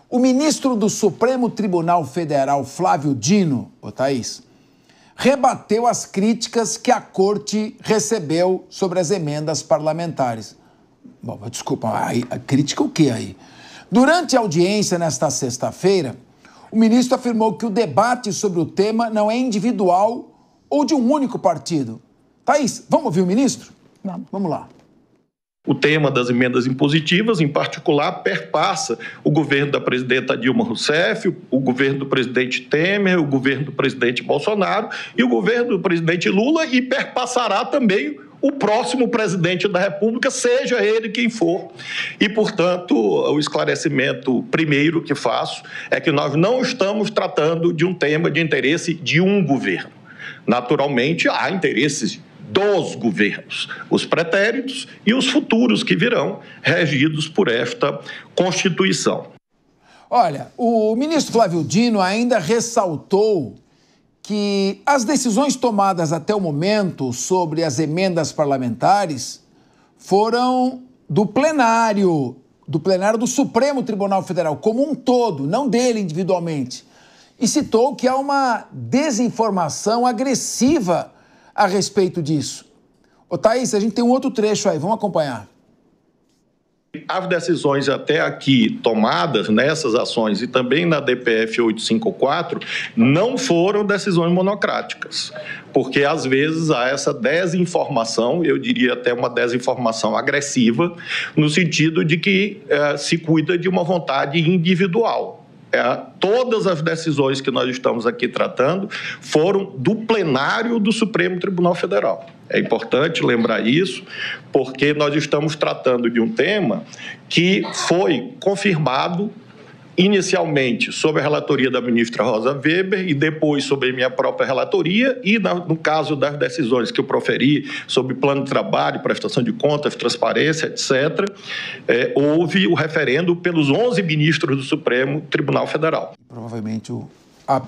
O ministro do Supremo Tribunal Federal, Flávio Dino, Thaís, rebateu as críticas que a corte recebeu sobre as emendas parlamentares. Bom, desculpa, a crítica o quê aí? Durante a audiência nesta sexta-feira, o ministro afirmou que o debate sobre o tema não é individual ou de um único partido. Thaís, vamos ouvir o ministro? Vamos lá. O tema das emendas impositivas, em particular, perpassa o governo da presidenta Dilma Rousseff, o governo do presidente Temer, o governo do presidente Bolsonaro e o governo do presidente Lula, e perpassará também o próximo presidente da República, seja ele quem for. E, portanto, o esclarecimento primeiro que faço é que nós não estamos tratando de um tema de interesse de um governo. Naturalmente, há interesses dos governos, os pretéritos e os futuros que virão, regidos por esta Constituição. Olha, o ministro Flávio Dino ainda ressaltou que as decisões tomadas até o momento sobre as emendas parlamentares foram do plenário do Supremo Tribunal Federal, como um todo, não dele individualmente. E citou que há uma desinformação agressiva a respeito disso. Thaís, a gente tem um outro trecho aí, vamos acompanhar. As decisões até aqui tomadas nessas ações e também na DPF 854 não foram decisões monocráticas, porque às vezes há essa desinformação, eu diria até uma desinformação agressiva, no sentido de que se cuida de uma vontade individual. Todas as decisões que nós estamos aqui tratando foram do plenário do Supremo Tribunal Federal. É importante lembrar isso, porque nós estamos tratando de um tema que foi confirmado inicialmente sob a relatoria da ministra Rosa Weber e depois sob a minha própria relatoria e, no caso das decisões que eu proferi sobre plano de trabalho, prestação de contas, transparência, etc., houve o referendo pelos 11 ministros do Supremo Tribunal Federal. Provavelmente a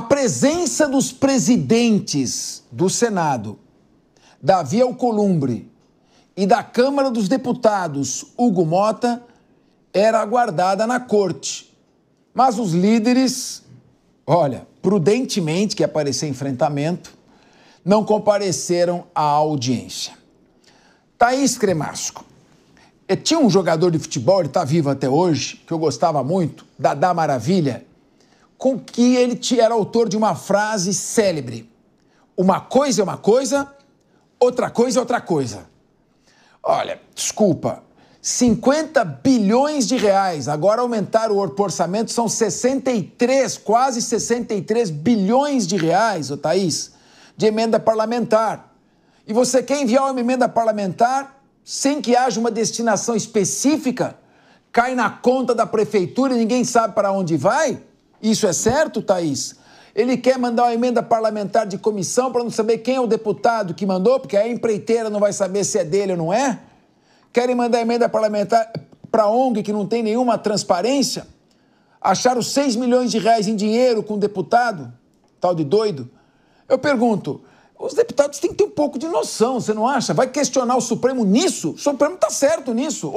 presença dos presidentes do Senado, Davi Alcolumbre, e da Câmara dos Deputados, Hugo Mota, era aguardada na corte. Mas os líderes, prudentemente, que ia aparecer enfrentamento, não compareceram à audiência. Thaís Cremasco, tinha um jogador de futebol, ele está vivo até hoje, que eu gostava muito, Dadá Maravilha, com que ele era autor de uma frase célebre: uma coisa é uma coisa, outra coisa é outra coisa. Olha, desculpa, 50 bilhões de reais, agora aumentaram o orçamento, são 63, quase 63 bilhões de reais, Thaís, de emenda parlamentar. E você quer enviar uma emenda parlamentar sem que haja uma destinação específica? Cai na conta da prefeitura e ninguém sabe para onde vai? Isso é certo, Thaís? Ele quer mandar uma emenda parlamentar de comissão para não saber quem é o deputado que mandou, porque a empreiteira não vai saber se é dele ou não é? Querem mandar emenda parlamentar para a ONG que não tem nenhuma transparência? Acharam 6 milhões de reais em dinheiro com o deputado? Tal de doido. Eu pergunto, os deputados têm que ter um pouco de noção, você não acha? Vai questionar o Supremo nisso? O Supremo está certo nisso?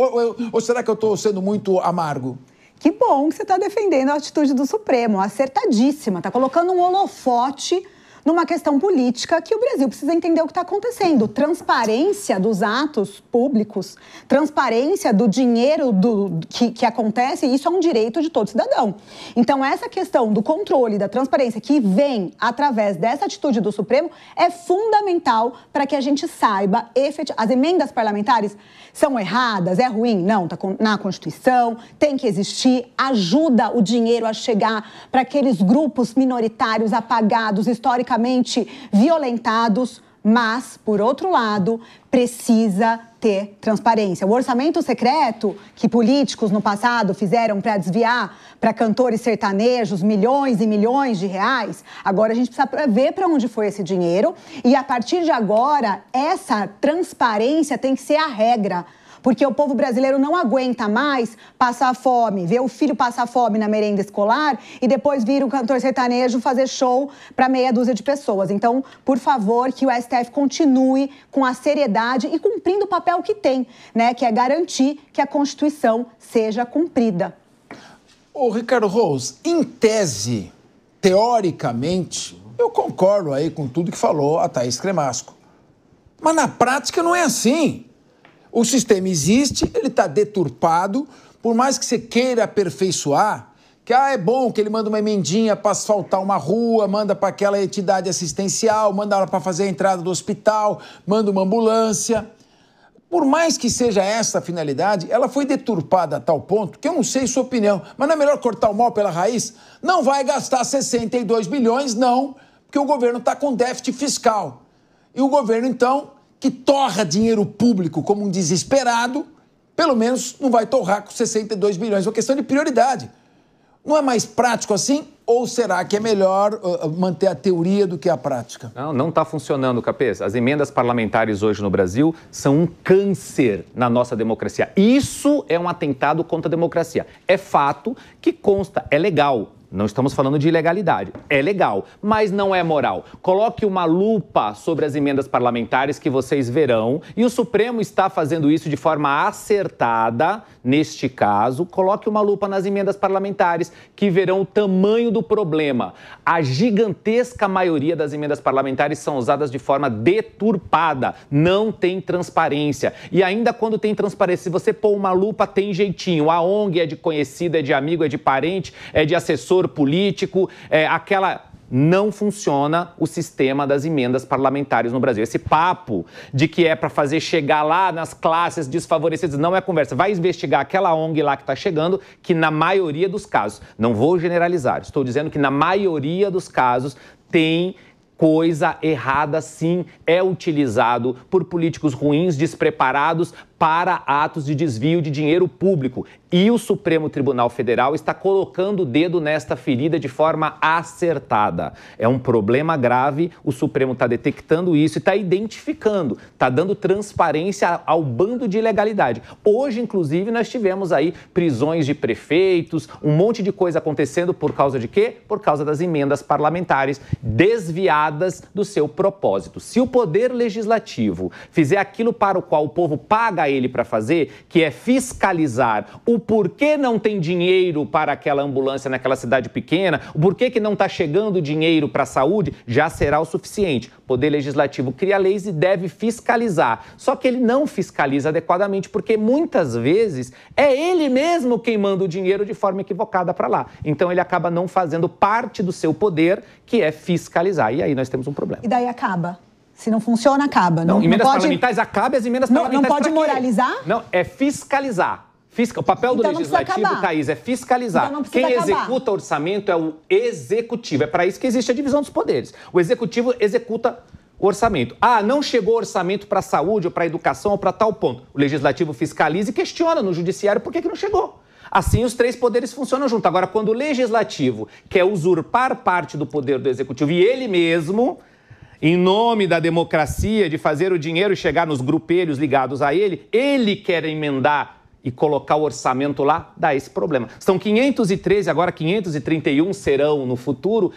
Ou será que eu estou sendo muito amargo? Que bom que você está defendendo a atitude do Supremo, acertadíssima. Está colocando um holofote numa questão política que o Brasil precisa entender o que está acontecendo. Transparência dos atos públicos, transparência do dinheiro que acontece, isso é um direito de todo cidadão. Então, essa questão do controle, da transparência que vem através dessa atitude do Supremo é fundamental para que a gente saiba as emendas parlamentares são erradas, é ruim? Não, está na Constituição, tem que existir, ajuda o dinheiro a chegar para aqueles grupos minoritários apagados, historicamente violentados, mas, por outro lado, precisa ter transparência. O orçamento secreto que políticos no passado fizeram para desviar para cantores sertanejos milhões e milhões de reais, agora a gente precisa ver para onde foi esse dinheiro e, a partir de agora, essa transparência tem que ser a regra. Porque o povo brasileiro não aguenta mais passar fome, ver o filho passar fome na merenda escolar e depois vir um cantor sertanejo fazer show para meia dúzia de pessoas. Então, por favor, que o STF continue com a seriedade e cumprindo o papel que tem, né? Que é garantir que a Constituição seja cumprida. Ô, Ricardo Rose, em tese, teoricamente, eu concordo aí com tudo que falou a Thaís Cremasco. Mas na prática não é assim. O sistema existe, ele está deturpado, por mais que você queira aperfeiçoar, que é bom que ele manda uma emendinha para asfaltar uma rua, manda para aquela entidade assistencial, manda ela para fazer a entrada do hospital, manda uma ambulância. Por mais que seja essa a finalidade, ela foi deturpada a tal ponto que eu não sei sua opinião, mas não é melhor cortar o mal pela raiz? Não vai gastar 62 bilhões, não, porque o governo está com déficit fiscal. E o governo, então, que torra dinheiro público como um desesperado, pelo menos não vai torrar com 62 bilhões. É uma questão de prioridade. Não é mais prático assim? Ou será que é melhor manter a teoria do que a prática? Não está funcionando, Capês. As emendas parlamentares hoje no Brasil são um câncer na nossa democracia. Isso é um atentado contra a democracia. É fato que consta, é legal. Não estamos falando de ilegalidade. É legal, mas não é moral. Coloque uma lupa sobre as emendas parlamentares que vocês verão. E o Supremo está fazendo isso de forma acertada, neste caso. Coloque uma lupa nas emendas parlamentares que verão o tamanho do problema. A gigantesca maioria das emendas parlamentares são usadas de forma deturpada. Não tem transparência. E ainda quando tem transparência, se você pôr uma lupa, tem jeitinho. A ONG é de conhecido, é de amigo, é de parente, é de assessor político, não funciona o sistema das emendas parlamentares no Brasil. Esse papo de que é para fazer chegar lá nas classes desfavorecidas não é conversa. Vai investigar aquela ONG lá que está chegando, que na maioria dos casos, não vou generalizar, estou dizendo que na maioria dos casos tem coisa errada, sim, é utilizado por políticos ruins, despreparados, para atos de desvio de dinheiro público. E o Supremo Tribunal Federal está colocando o dedo nesta ferida de forma acertada. É um problema grave, o Supremo está detectando isso e está identificando, está dando transparência ao bando de ilegalidade. Hoje, inclusive, nós tivemos aí prisões de prefeitos, um monte de coisa acontecendo por causa de quê? Por causa das emendas parlamentares desviadas do seu propósito. Se o Poder Legislativo fizer aquilo para o qual o povo paga ele para fazer, que é fiscalizar o porquê não tem dinheiro para aquela ambulância naquela cidade pequena, o porquê que não está chegando dinheiro para a saúde, já será o suficiente. O Poder Legislativo cria leis e deve fiscalizar. Só que ele não fiscaliza adequadamente, porque muitas vezes é ele mesmo quem manda o dinheiro de forma equivocada para lá. Então ele acaba não fazendo parte do seu poder, que é fiscalizar. E aí nós temos um problema. E daí acaba? Se não funciona, acaba. Não, emendas parlamentares acaba e as emendas parlamentares não pode moralizar? Não, é fiscalizar. O papel do Legislativo, Thaís, é fiscalizar. Então quem executa o orçamento é o Executivo. É para isso que existe a divisão dos poderes. O Executivo executa o orçamento. Não chegou orçamento para a saúde, ou para a educação, ou para tal ponto. O Legislativo fiscaliza e questiona no Judiciário por que não chegou. Assim, os três poderes funcionam junto. Agora, quando o Legislativo quer usurpar parte do poder do Executivo e ele mesmo, em nome da democracia, de fazer o dinheiro chegar nos grupelhos ligados a ele quer emendar e colocar o orçamento lá, dá esse problema. São 513, agora 531 serão no futuro,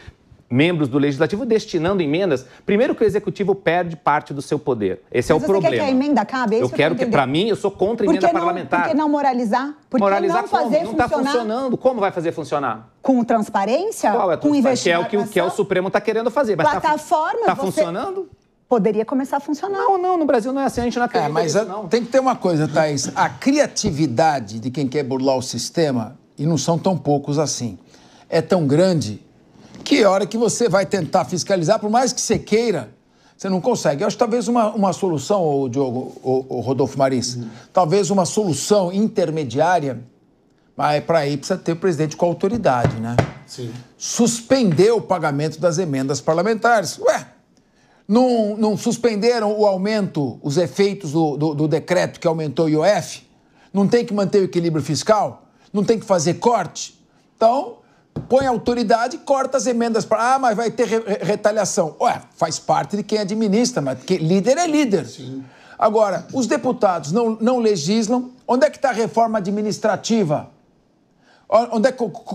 membros do Legislativo destinando emendas. Primeiro que o Executivo perde parte do seu poder. Esse é o problema. Você quer que a emenda acabe? É isso eu quero que, para mim, eu sou contra a emenda parlamentar. Por que não moralizar? Por que não fazer funcionar? Não está funcionando. Como vai fazer funcionar? Com transparência? Qual é a com investigação? Que é o que o Supremo está querendo fazer. Mas plataforma, está funcionando? Poderia começar a funcionar. Não, no Brasil não é assim, a gente não acredita nisso, não. Tem que ter uma coisa, Thaís, a criatividade de quem quer burlar o sistema, e não são tão poucos assim, é tão grande que a hora que você vai tentar fiscalizar, por mais que você queira, você não consegue. Eu acho que talvez uma solução, Diogo, o Rodolfo Marins, talvez uma solução intermediária, mas para aí precisa ter o presidente com autoridade, né? Sim. Suspender o pagamento das emendas parlamentares. Não suspenderam o aumento, os efeitos do decreto que aumentou o IOF? Não tem que manter o equilíbrio fiscal? Não tem que fazer corte? Então, põe a autoridade e corta as emendas. Mas vai ter retaliação. Faz parte de quem administra, mas líder é líder. Sim. Agora, os deputados não legislam. Onde é que está a reforma administrativa?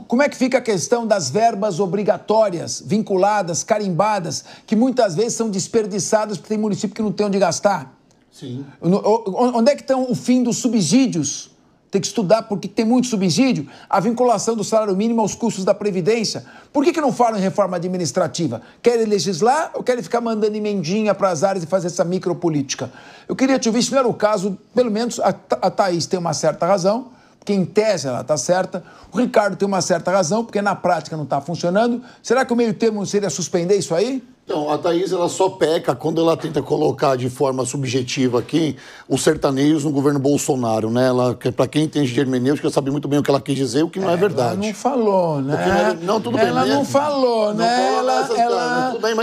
Como é que fica a questão das verbas obrigatórias, vinculadas, carimbadas, que muitas vezes são desperdiçadas porque tem município que não tem onde gastar? Sim. Onde é que estão o fim dos subsídios tem que estudar porque tem muito subsídio, a vinculação do salário mínimo aos custos da Previdência. Por que não falam em reforma administrativa? Querem legislar ou querem ficar mandando emendinha para as áreas e fazer essa micropolítica? Eu queria te ouvir, se não era o caso, pelo menos a Thaís tem uma certa razão, porque em tese ela está certa, o Ricardo tem uma certa razão, porque na prática não está funcionando. Será que o meio termo seria suspender isso aí? Então, a Thaís, ela só peca quando ela tenta colocar de forma subjetiva aqui os sertanejos no governo Bolsonaro, né? Para quem entende de hermenêutica, sabe muito bem o que ela quis dizer, o que não é verdade. Ela não falou, né? Não, tudo bem. Ela não falou, né?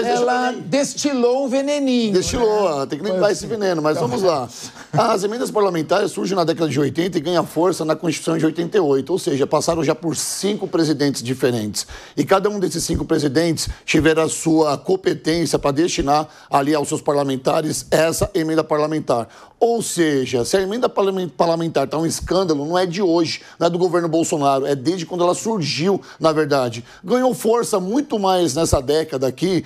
Ela destilou um veneninho. Destilou, tem que lembrar esse veneno, mas vamos lá. As emendas parlamentares surgem na década de 80 e ganham força na Constituição de 88, ou seja, passaram já por 5 presidentes diferentes. E cada um desses 5 presidentes tiveram a sua competência para destinar ali aos seus parlamentares essa emenda parlamentar. Ou seja, se a emenda parlamentar está um escândalo, não é de hoje, não é do governo Bolsonaro, é desde quando ela surgiu, na verdade. Ganhou força muito mais nessa década aqui,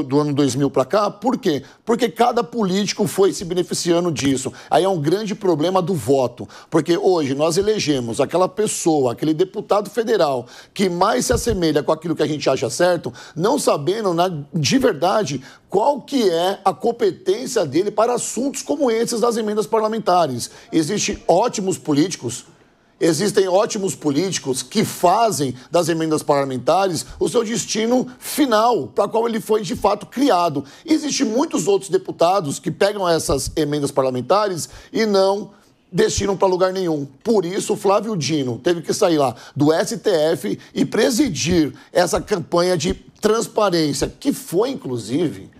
do ano 2000 para cá. Por quê? Porque cada político foi se beneficiando disso. Aí é um grande problema do voto, porque hoje nós elegemos aquela pessoa, aquele deputado federal que mais se assemelha com aquilo que a gente acha certo, não sabendo de verdade qual que é a competência dele para assuntos como esses das emendas parlamentares. Existem ótimos políticos que fazem das emendas parlamentares o seu destino final, para qual ele foi de fato criado. Existem muitos outros deputados que pegam essas emendas parlamentares e não destinam para lugar nenhum. Por isso, o Flávio Dino teve que sair lá do STF e presidir essa campanha de transparência, que foi, inclusive,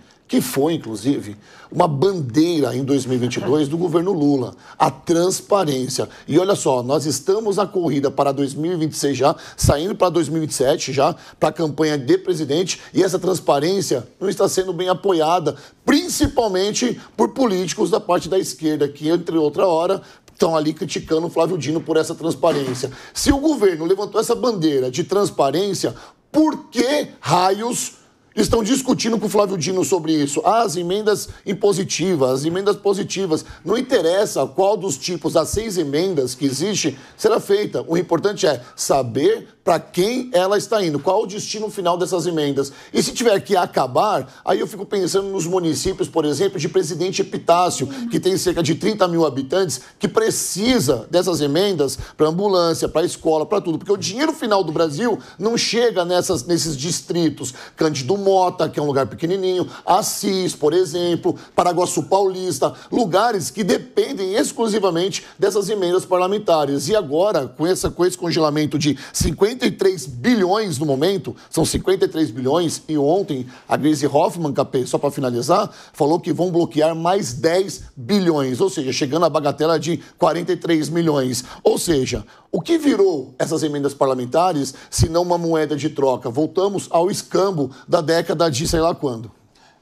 uma bandeira em 2022 do governo Lula, a transparência. E olha só, nós estamos na corrida para 2026 já, saindo para 2027 já, para a campanha de presidente, e essa transparência não está sendo bem apoiada, principalmente por políticos da parte da esquerda, que, entre outra hora, estão ali criticando o Flávio Dino por essa transparência. Se o governo levantou essa bandeira de transparência, por que raios estão discutindo com o Flávio Dino sobre isso? As emendas impositivas, as emendas positivas. Não interessa qual dos tipos das 6 emendas que existe será feita. O importante é saber para quem ela está indo, qual o destino final dessas emendas. E se tiver que acabar, aí eu fico pensando nos municípios, por exemplo, de Presidente Epitácio, que tem cerca de 30 mil habitantes, que precisa dessas emendas para ambulância, para escola, para tudo. Porque o dinheiro final do Brasil não chega nesses distritos. Cândido Mota, que é um lugar pequenininho, Assis, por exemplo, Paraguaçu Paulista, lugares que dependem exclusivamente dessas emendas parlamentares. E agora, com esse congelamento de 53 bilhões no momento, são 53 bilhões, e ontem a Gleisi Hoffmann, Capê, só para finalizar, falou que vão bloquear mais 10 bilhões, ou seja, chegando à bagatela de 43 milhões. Ou seja, o que virou essas emendas parlamentares, se não uma moeda de troca? Voltamos ao escambo da década de sei lá quando.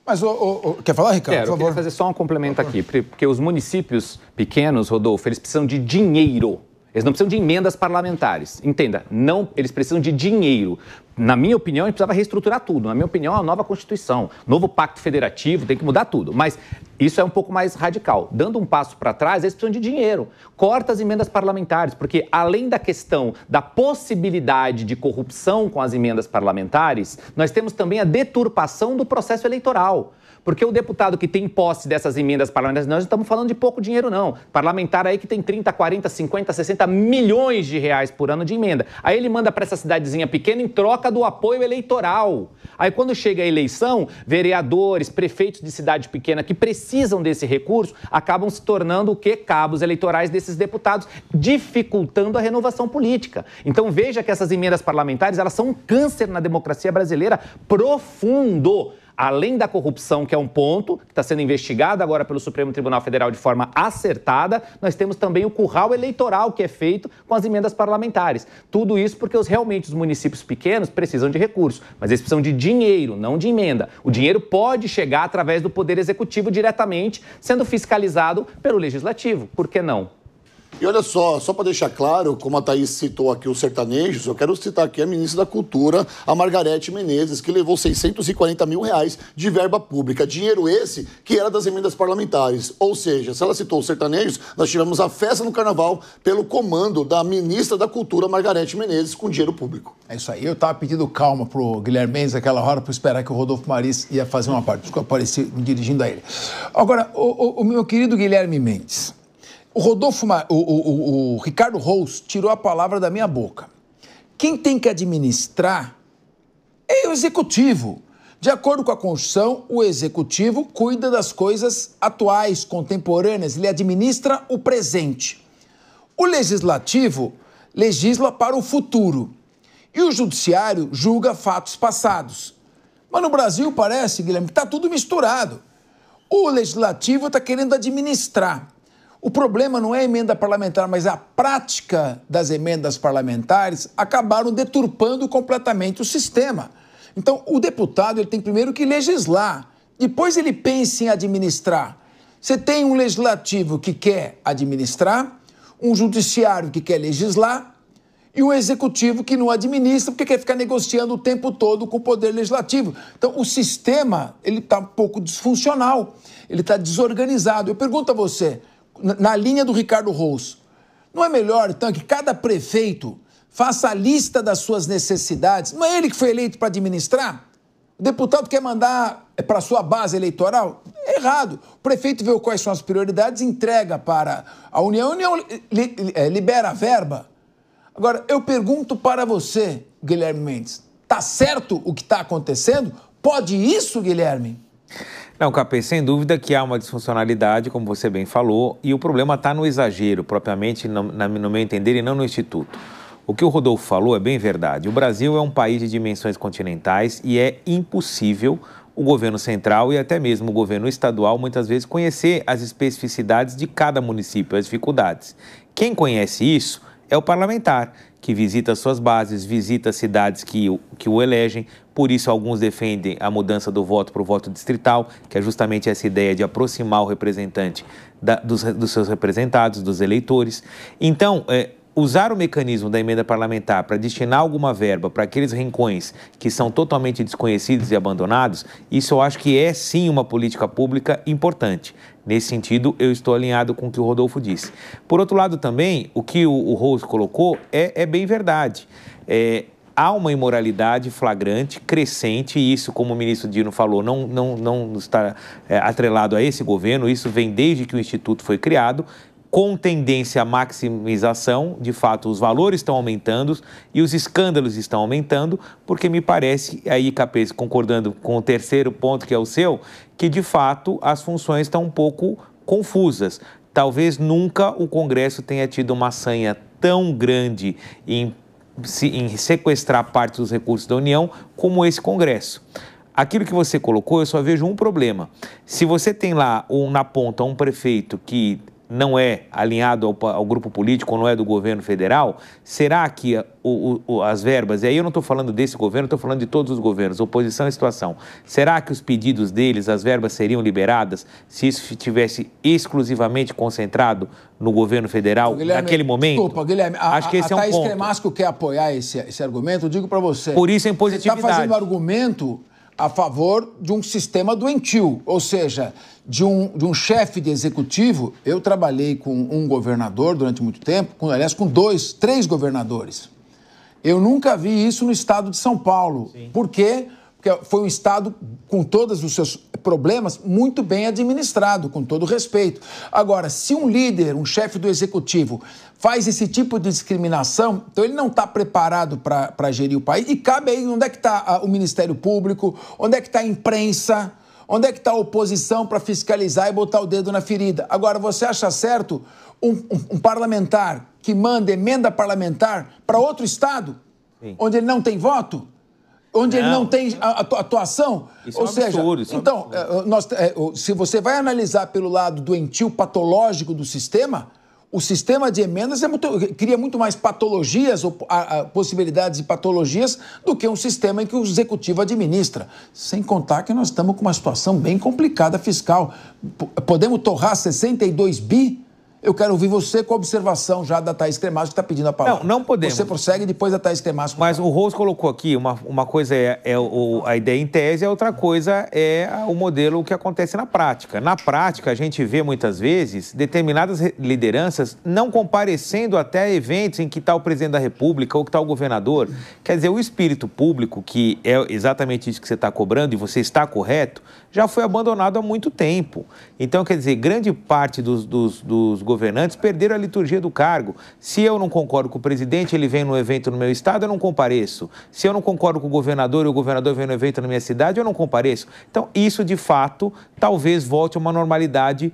Mas, quer falar, Ricardo? Por favor. Eu queria fazer só um complemento aqui, porque os municípios pequenos, Rodolfo, eles precisam de dinheiro. Eles não precisam de emendas parlamentares. Entenda, não, eles precisam de dinheiro. Na minha opinião, a gente precisava reestruturar tudo. Na minha opinião, é uma nova Constituição, novo pacto federativo, tem que mudar tudo. Mas isso é um pouco mais radical. Dando um passo para trás, eles precisam de dinheiro. Corta as emendas parlamentares, porque além da questão da possibilidade de corrupção com as emendas parlamentares, nós temos também a deturpação do processo eleitoral. Porque o deputado que tem posse dessas emendas parlamentares, nós não estamos falando de pouco dinheiro, não. Parlamentar aí que tem 30, 40, 50, 60 milhões de reais por ano de emenda. Aí ele manda para essa cidadezinha pequena em troca do apoio eleitoral. Aí quando chega a eleição, vereadores, prefeitos de cidade pequena que precisam desse recurso, acabam se tornando o quê? Cabos eleitorais desses deputados, dificultando a renovação política. Então veja que essas emendas parlamentares, elas são um câncer na democracia brasileira profundo. Além da corrupção, que é um ponto que está sendo investigado agora pelo Supremo Tribunal Federal de forma acertada, nós temos também o curral eleitoral que é feito com as emendas parlamentares. Tudo isso porque realmente os municípios pequenos precisam de recursos, mas eles precisam de dinheiro, não de emenda. O dinheiro pode chegar através do Poder Executivo diretamente, sendo fiscalizado pelo Legislativo. Por que não? E olha só para deixar claro, como a Thaís citou aqui os sertanejos, eu quero citar aqui a ministra da Cultura, a Margarete Menezes, que levou 640 mil reais de verba pública. Dinheiro esse que era das emendas parlamentares. Ou seja, se ela citou os sertanejos, nós tivemos a festa no Carnaval pelo comando da ministra da Cultura, Margarete Menezes, com dinheiro público. É isso aí. Eu estava pedindo calma pro Guilherme Mendes naquela hora para esperar que o Rodolfo Maris ia fazer uma parte. Desculpa, apareci me dirigindo a ele. Agora, o meu querido Guilherme Mendes, o Ricardo Rous tirou a palavra da minha boca. Quem tem que administrar é o Executivo. De acordo com a Constituição, o Executivo cuida das coisas atuais, contemporâneas, ele administra o presente. O Legislativo legisla para o futuro. E o Judiciário julga fatos passados. Mas no Brasil parece, Guilherme, que está tudo misturado. O Legislativo está querendo administrar. O problema não é a emenda parlamentar, mas a prática das emendas parlamentares acabaram deturpando completamente o sistema. Então, o deputado ele tem primeiro que legislar, depois ele pensa em administrar. Você tem um legislativo que quer administrar, um judiciário que quer legislar e um executivo que não administra porque quer ficar negociando o tempo todo com o poder legislativo. Então, o sistema ele está um pouco disfuncional, ele está desorganizado. Eu pergunto a você, na linha do Ricardo Rous, não é melhor, então, que cada prefeito faça a lista das suas necessidades? Não é ele que foi eleito para administrar? O deputado quer mandar para a sua base eleitoral? É errado. O prefeito vê quais são as prioridades, entrega para a União libera a verba. Agora, eu pergunto para você, Guilherme Mendes, está certo o que está acontecendo? Pode isso, Guilherme? Não, Capê, sem dúvida que há uma disfuncionalidade, como você bem falou, e o problema está no exagero, propriamente, no meu entender, e não no Instituto. O que o Rodolfo falou é bem verdade. O Brasil é um país de dimensões continentais e é impossível o governo central e até mesmo o governo estadual, muitas vezes, conhecer as especificidades de cada município, as dificuldades. Quem conhece isso é o parlamentar, que visita suas bases, visita as cidades que o elegem. Por isso, alguns defendem a mudança do voto para o voto distrital, que é justamente essa ideia de aproximar o representante dos seus representados, dos eleitores. Então, usar o mecanismo da emenda parlamentar para destinar alguma verba para aqueles rincões que são totalmente desconhecidos e abandonados, isso eu acho que é sim uma política pública importante. Nesse sentido, eu estou alinhado com o que o Rodolfo disse. Por outro lado também, o que o Rose colocou é bem verdade. Há uma imoralidade flagrante, crescente, e isso, como o ministro Dino falou, não está atrelado a esse governo, isso vem desde que o Instituto foi criado, com tendência à maximização. De fato, os valores estão aumentando e os escândalos estão aumentando, porque me parece, aí, Capês, concordando com o terceiro ponto, que é o seu, que, de fato, as funções estão um pouco confusas. Talvez nunca o Congresso tenha tido uma sanha tão grande em sequestrar parte dos recursos da União como esse Congresso. Aquilo que você colocou, eu só vejo um problema. Se você tem lá na ponta um prefeito que não é alinhado ao grupo político ou não é do governo federal, será que as verbas, e aí eu não estou falando desse governo, estou falando de todos os governos, oposição e situação, será que os pedidos deles, as verbas seriam liberadas se isso estivesse exclusivamente concentrado no governo federal, Guilherme, naquele momento? Desculpa, Guilherme, acho que esse é um ponto. A Thaís Cremasco quer apoiar esse argumento, eu digo para você. Por isso a impositividade. Você está fazendo argumento a favor de um sistema doentio, ou seja, de um chefe de executivo. Eu trabalhei com um governador durante muito tempo, aliás, com 3 governadores. Eu nunca vi isso no estado de São Paulo. Sim. Por quê? Porque foi um estado, com todos os seus problemas, muito bem administrado, com todo respeito. Agora, se um líder, um chefe do executivo, faz esse tipo de discriminação, então ele não está preparado para gerir o país. E cabe aí onde é que está o Ministério Público, onde é que está a imprensa, onde é que está a oposição para fiscalizar e botar o dedo na ferida. Agora, você acha certo um parlamentar que manda emenda parlamentar para outro estado, sim, onde ele não tem voto? Onde ele não tem atuação? Isso Ou é um seja, absurdo, então, se você vai analisar pelo lado doentio patológico do sistema, o sistema de emendas cria muito mais patologias ou possibilidades de patologias do que um sistema em que o executivo administra. Sem contar que nós estamos com uma situação bem complicada fiscal. Podemos torrar 62 bi? Eu quero ouvir você com a observação já da Thaís Cremasco, que está pedindo a palavra. Não podemos. Você prossegue depois da Thaís Cremasco. Mas o Rose colocou aqui, uma coisa a ideia em tese, a outra coisa é o modelo que acontece na prática. Na prática, a gente vê muitas vezes determinadas lideranças não comparecendo até eventos em que está o presidente da República ou que está o governador. Quer dizer, o espírito público, que é exatamente isso que você está cobrando e você está correto, já foi abandonado há muito tempo. Então, quer dizer, grande parte dos governantes perderam a liturgia do cargo. Se eu não concordo com o presidente, ele vem no evento no meu estado, eu não compareço. Se eu não concordo com o governador e o governador vem no evento na minha cidade, eu não compareço. Então, isso, de fato, talvez volte a uma normalidade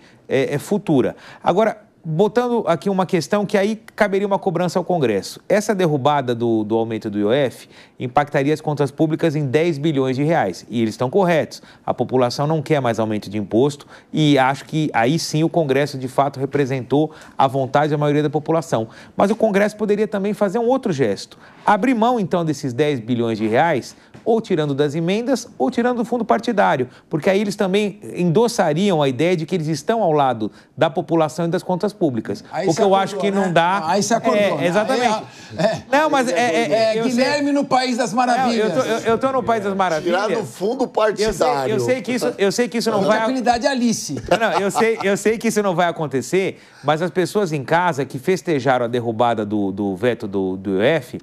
futura. Agora, botando aqui uma questão que aí caberia uma cobrança ao Congresso. Essa derrubada do aumento do IOF impactaria as contas públicas em 10 bilhões de reais. E eles estão corretos. A população não quer mais aumento de imposto e acho que aí sim o Congresso de fato representou a vontade da maioria da população. Mas o Congresso poderia também fazer um outro gesto. Abrir mão então desses 10 bilhões de reais, ou tirando das emendas, ou tirando do fundo partidário, porque aí eles também endossariam a ideia de que eles estão ao lado da população e das contas públicas. Aí o que eu acho que não dá... Aí se acordou. Exatamente. Não, mas Guilherme no País das Maravilhas. Eu estou no País das Maravilhas. Tirar do fundo partidário. Eu sei que isso não vai... Tranquilidade Alice. Eu sei que isso não vai acontecer, mas as pessoas em casa que festejaram a derrubada do veto do IOF,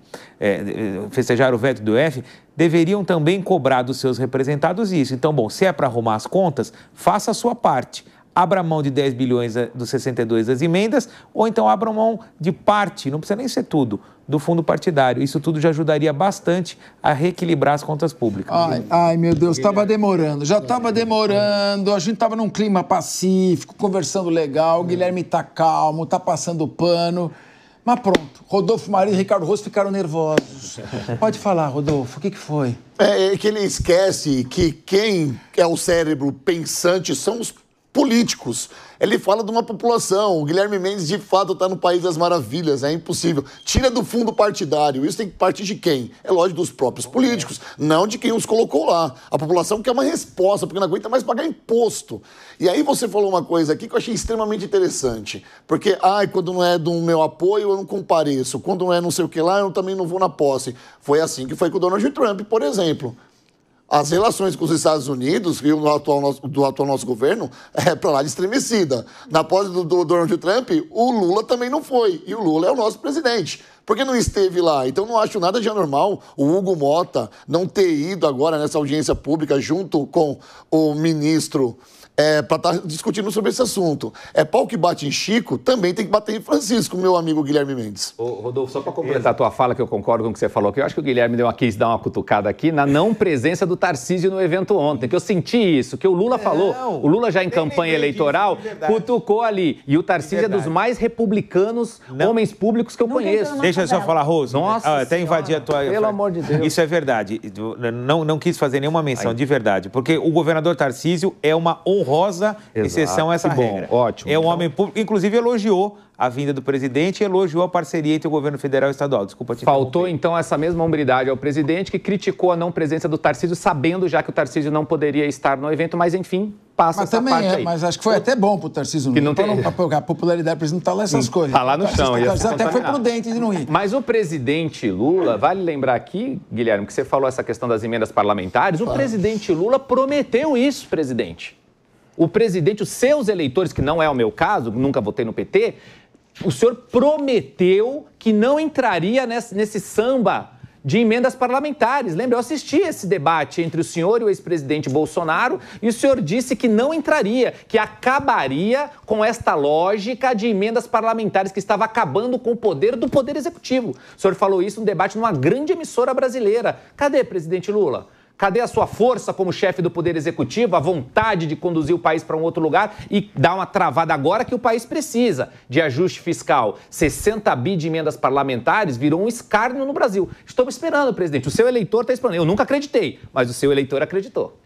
festejaram o veto do IOF, deveriam também cobrar dos seus representados isso. Então, bom, se é para arrumar as contas, faça a sua parte. Abra mão de 10 bilhões dos 62 das emendas, ou então abra mão de parte, não precisa nem ser tudo, do fundo partidário. Isso tudo já ajudaria bastante a reequilibrar as contas públicas. Ai meu Deus, estava demorando. Já estava demorando, a gente estava num clima pacífico, conversando legal, o Guilherme está calmo, está passando pano. Mas pronto, Rodolfo Maria e Ricardo Rose ficaram nervosos. Pode falar, Rodolfo, o que foi? É que ele esquece que quem é o cérebro pensante são os políticos. Ele fala de uma população. O Guilherme Mendes, de fato, está no País das Maravilhas. É impossível. Tira do fundo partidário. Isso tem que partir de quem? É lógico, dos próprios políticos, não de quem os colocou lá. A população quer uma resposta, porque não aguenta mais pagar imposto. E aí você falou uma coisa aqui que eu achei extremamente interessante. Porque, quando não é do meu apoio, eu não compareço. Quando não é não sei o que lá, eu também não vou na posse. Foi assim que foi com o Donald Trump, por exemplo. As relações com os Estados Unidos e do atual nosso governo é para lá de estremecida. Na posse do Donald Trump, o Lula também não foi. E o Lula é o nosso presidente. Por que não esteve lá? Então não acho nada de anormal o Hugo Mota não ter ido agora nessa audiência pública junto com o ministro para estar discutindo sobre esse assunto. Pau que bate em Chico, também tem que bater em Francisco, meu amigo Guilherme Mendes. Rodolfo, só para completar a tua fala, que eu concordo com o que você falou aqui, eu acho que o Guilherme quis dar uma cutucada aqui na não presença do Tarcísio no evento ontem, que eu senti isso, que o Lula falou, o Lula já em campanha eleitoral cutucou ali, e o Tarcísio é dos mais republicanos homens públicos que eu conheço. Deixa eu só falar, Rose. Nossa até invadir a tua... Pelo amor de Deus. Isso é verdade. Não quis fazer nenhuma menção de verdade, porque o governador Tarcísio é uma honrosa exceção a essa regra. Ótimo. É um homem público, inclusive elogiou a vinda do presidente e elogiou a parceria entre o governo federal e estadual. Desculpa te interromper. Faltou, então, essa mesma hombridade ao presidente, que criticou a não presença do Tarcísio, sabendo já que o Tarcísio não poderia estar no evento, mas, enfim, passa essa parte aí. Mas acho que foi até bom pro Tarcísio não ir. A popularidade do presidente não tá lá essas coisas. Tá lá no chão. O Tarcísio até foi prudente de não ir. Mas o presidente Lula, vale lembrar aqui, Guilherme, que você falou essa questão das emendas parlamentares, o presidente Lula prometeu isso, presidente. O presidente, os seus eleitores, que não é o meu caso, nunca votei no PT, o senhor prometeu que não entraria nesse samba de emendas parlamentares. Lembra, eu assisti esse debate entre o senhor e o ex-presidente Bolsonaro e o senhor disse que não entraria, que acabaria com esta lógica de emendas parlamentares que estava acabando com o poder do Poder Executivo. O senhor falou isso no debate numa grande emissora brasileira. Cadê, presidente Lula? Cadê a sua força como chefe do Poder Executivo, a vontade de conduzir o país para um outro lugar e dar uma travada agora que o país precisa de ajuste fiscal? 60 bi de emendas parlamentares virou um escárnio no Brasil. Estamos esperando, presidente. O seu eleitor está esperando. Eu nunca acreditei, mas o seu eleitor acreditou.